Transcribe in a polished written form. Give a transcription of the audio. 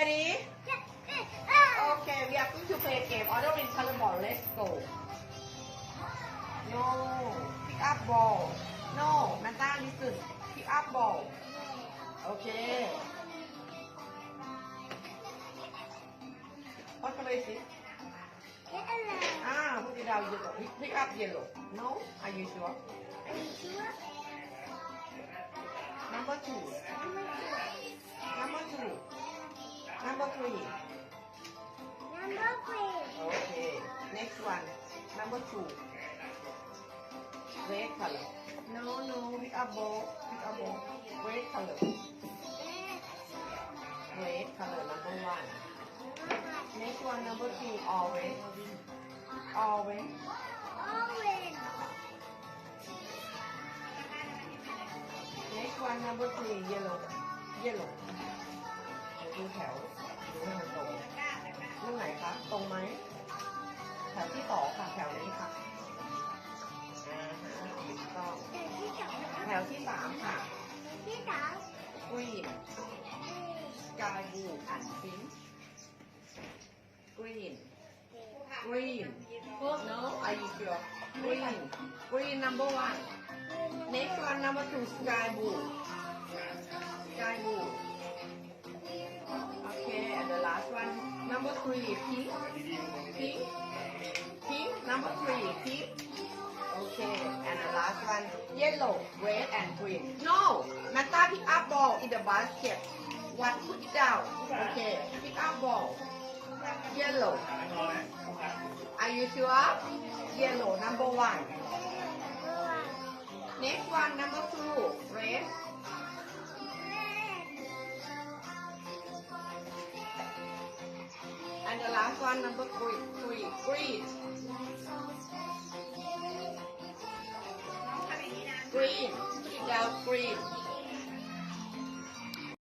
ready okay we are going to play a game order in color ball let's go no pick up ball no Manta listen pick up ball okay what color is it put it down yellow pick up yellow no are you sure number 2 number 2 number 3 okay next one number 2 red color no pick up ball red color number 1 next one number 2 orange next one number 3 yellow ดูแถวดูให้มันตรงรูปไหนคะตรงไหมแถวที่2ค่ะแถวนี้ค่ะถูกต้องแถวที่3ค่ะ green sky blue and pink green no are you sure green number 1 next one number 2 sky blue okay and the last one number 3 pink number 3 pink okay and the last one yellow red and green no Manta pick up ball in the basket what put it down okay pick up ball yellow are you sure yellow number 1 next one number 2 red and the last one number 3 green put it down green